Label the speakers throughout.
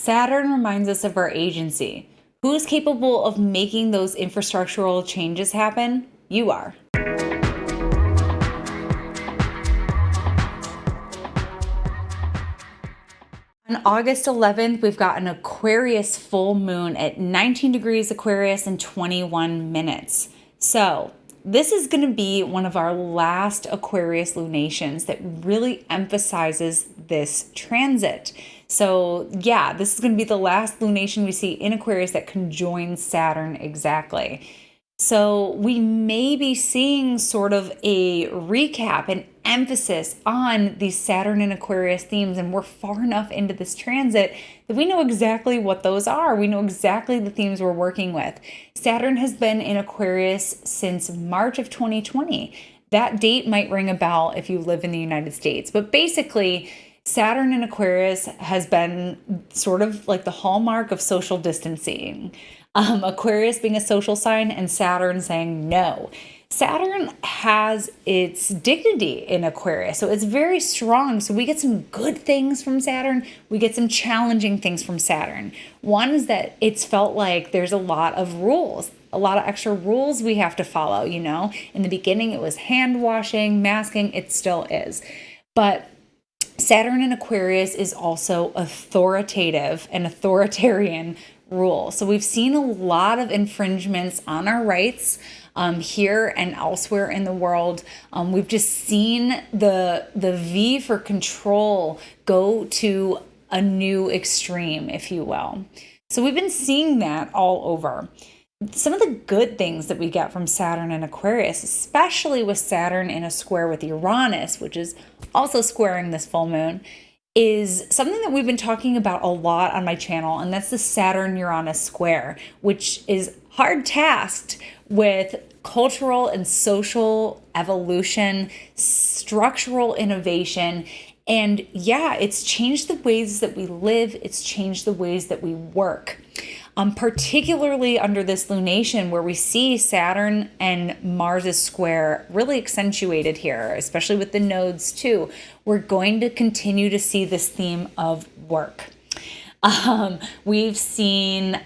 Speaker 1: Saturn reminds us of our agency. Who is capable of making those infrastructural changes happen? You are. On August 11th, we've got an Aquarius full moon at 19 degrees Aquarius and 21 minutes. So this is going to be one of our last Aquarius lunations that really emphasizes this transit. So yeah, this is going to be the last lunation we see in Aquarius that conjoins Saturn exactly. So we may be seeing sort of a recap, an emphasis on these Saturn and Aquarius themes, and we're far enough into this transit that we know exactly what those are. We know exactly the themes we're working with. Saturn has been in Aquarius since March of 2020. That date might ring a bell if you live in the United States, but basically Saturn in Aquarius has been sort of like the hallmark of social distancing. Aquarius being a social sign and Saturn saying no. Saturn has its dignity in Aquarius, so it's very strong. So we get some good things from Saturn. We get some challenging things from Saturn. One is that it's felt like there's a lot of rules, a lot of extra rules we have to follow. In the beginning, it was hand washing, masking. It still is. But Saturn in Aquarius is also authoritative and authoritarian rule. So we've seen a lot of infringements on our rights here and elsewhere in the world. We've just seen the V for control go to a new extreme, if you will. So we've been seeing that all over. Some of the good things that we get from Saturn and Aquarius, especially with Saturn in a square with Uranus, which is also squaring this full moon, is something that we've been talking about a lot on my channel, and that's the Saturn-Uranus square, which is hard tasked with cultural and social evolution, structural innovation, and yeah, it's changed the ways that we live, it's changed the ways that we work. Particularly under this lunation where we see Saturn and Mars' square really accentuated here, especially with the nodes too. We're going to continue to see this theme of work. We've seen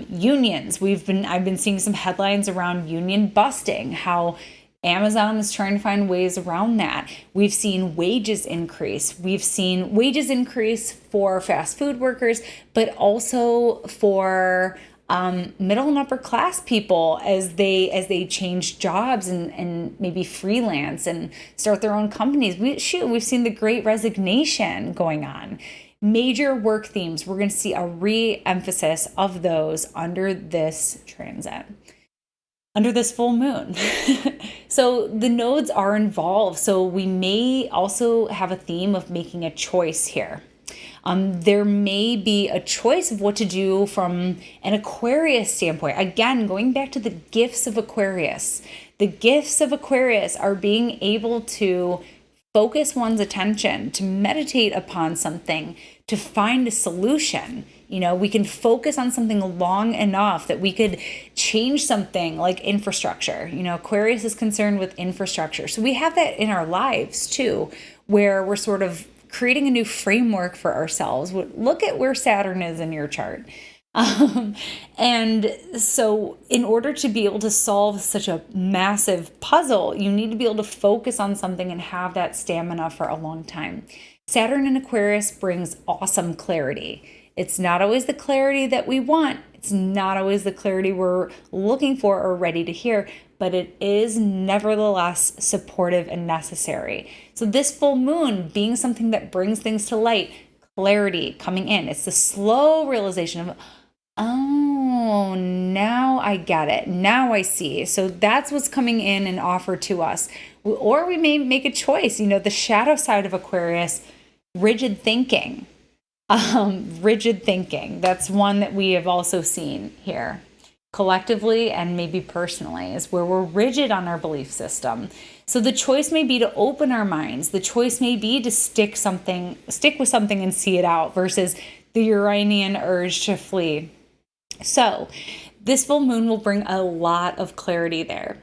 Speaker 1: unions. I've been seeing some headlines around union busting, how Amazon is trying to find ways around that. We've seen wages increase. We've seen wages increase for fast food workers, but also for middle and upper class people as they change jobs and maybe freelance and start their own companies. We've seen the Great Resignation going on. Major work themes. We're going to see a re-emphasis of those under this transit, under this full moon. So the nodes are involved. So we may also have a theme of making a choice here. There may be a choice of what to do from an Aquarius standpoint. Again, going back to the gifts of Aquarius. The gifts of Aquarius are being able to focus one's attention, to meditate upon something, to find a solution. We can focus on something long enough that we could change something like infrastructure. Aquarius is concerned with infrastructure. So we have that in our lives too, where we're sort of creating a new framework for ourselves. Look at where Saturn is in your chart. And so in order to be able to solve such a massive puzzle, you need to be able to focus on something and have that stamina for a long time. Saturn in Aquarius brings awesome clarity. It's not always the clarity that we want. It's not always the clarity we're looking for or ready to hear, but it is nevertheless supportive and necessary. So this full moon being something that brings things to light, clarity coming in. It's the slow realization of, oh, now I get it. Now I see. So that's what's coming in and offered to us. Or we may make a choice, the shadow side of Aquarius, rigid thinking. Rigid thinking. That's one that we have also seen here collectively and maybe personally, is where we're rigid on our belief system. So the choice may be to open our minds. The choice may be to stick with something and see it out versus the Uranian urge to flee. So this full moon will bring a lot of clarity there.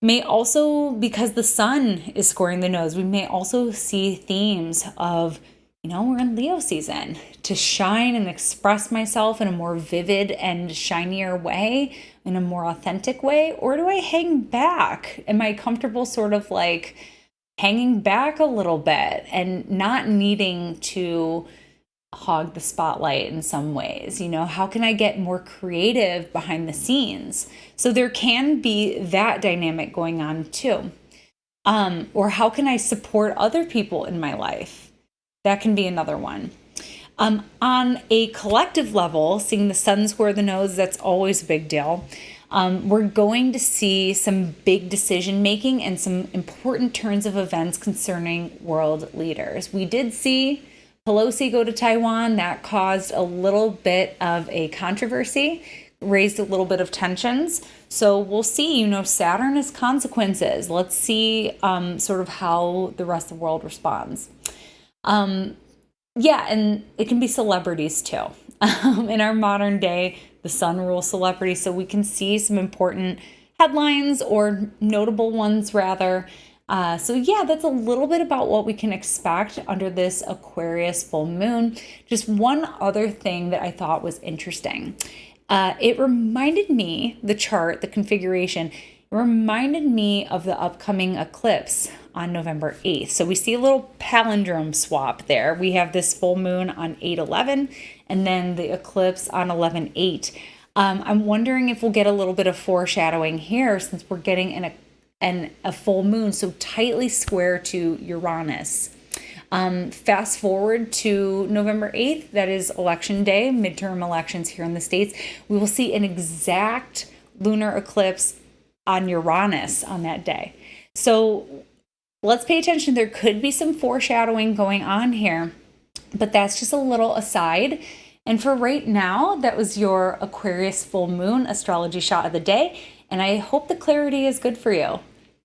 Speaker 1: May also, because the sun is scoring the nodes, we may also see themes of we're in Leo season, to shine and express myself in a more vivid and shinier way, in a more authentic way? Or do I hang back? Am I comfortable sort of like hanging back a little bit and not needing to hog the spotlight in some ways? How can I get more creative behind the scenes? So there can be that dynamic going on too. Or how can I support other people in my life? That can be another one. On a collective level, seeing the sun square the nose, that's always a big deal. We're going to see some big decision making and some important turns of events concerning world leaders. We did see Pelosi go to Taiwan. That caused a little bit of a controversy, raised a little bit of tensions. So we'll see, Saturn has consequences. Let's see sort of how the rest of the world responds. Yeah, and it can be celebrities too. In our modern day, the sun rules celebrities, so we can see some important headlines, or notable ones rather. So yeah, that's a little bit about what we can expect under this Aquarius full moon. Just one other thing that I thought was interesting. It reminded me, the chart, the configuration, it reminded me of the upcoming eclipse on November 8th. So we see a little palindrome swap there. We have this full moon on 8/11 and then the eclipse on 11/8. I'm wondering if we'll get a little bit of foreshadowing here, since we're getting a full moon so tightly square to Uranus. Fast forward to November 8th, that is election day, midterm elections here in the States. We will see an exact lunar eclipse on Uranus on that day. So let's pay attention. There could be some foreshadowing going on here, but that's just a little aside. And for right now, that was your Aquarius full moon astrology shot of the day. And I hope the clarity is good for you.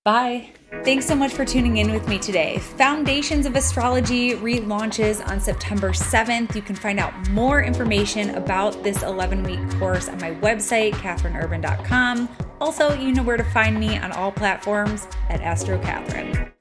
Speaker 1: Bye. Thanks so much for tuning in with me today. Foundations of Astrology relaunches on September 7th. You can find out more information about this 11-week course on my website, katherineurban.com. Also, you know where to find me on all platforms at AstroKatherine.